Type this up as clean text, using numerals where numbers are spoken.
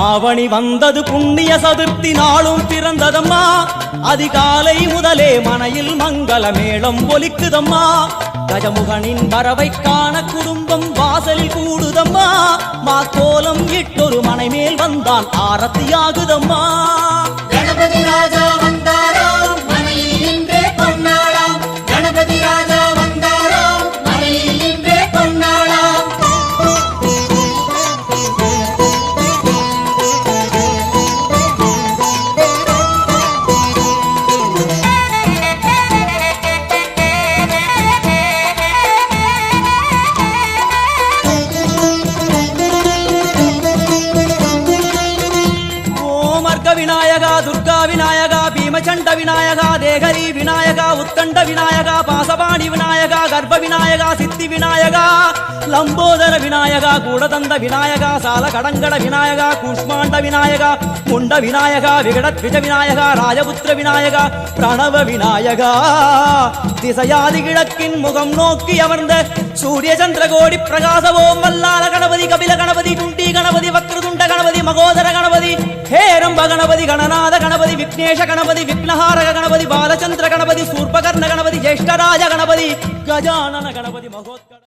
ஆவணி வந்தது புண்ணிய சதுர்த்தி நாளும் பிறந்ததம்மா. அதிகாலை முதலே மனையில் மங்கள மேளம் ஒலிக்குதம்மா. கஜமுகனின் வரவை காண குடும்பம் வாசலில் கூடுதம்மா. மாக்கோலம் இட்டொரு மனை மேல் வந்தான் ஆரத்தியாகுதம்மா. கணபதி ராஜா வந்தாராம் மனையில் இன்றே பொன்னாளாம். கணபதி ராஜா வந்தாராம் மனையில் இன்றே பொன்னாளாம். விநாயகா துர்கா விநாயகா பீமச்சண்ட விநாயகா தேகரி விநாயகா உத்தண்ட விநாயகா பாசபாணி விநாயகா கர்ப்ப விநாயகா சித்தி விநாயகா லம்போதர விநாயகா கூடதந்த விநாயகா சால கடங்கட விநாயகா கூஷ்மாண்ட விநாயகா முண்ட விநாயகா விகடத்விஜ விநாயகா ராஜபுத்திர விநாயகா பிரணவ விநாயகா. திசையாதி கிழக்கின் முகம் நோக்கி அமர்ந்த சூரிய சந்திர கோடி பிரகாச ஓம் வல்லால கணபதி கபில கணபதி குண்டி கணபதி வக்ரதுண்ட கணபதி மகோதர கணபதி ஹேரம்ப கணபதி கணநாத கணபதி விக்னேஷ கணபதி விக்னஹாரக கணபதி பாலச்சந்திர கணபதி சூர்பகர்ண கணபதி ஜேஷ்டராஜ கணபதி கஜானன கணபதி மகோத்கட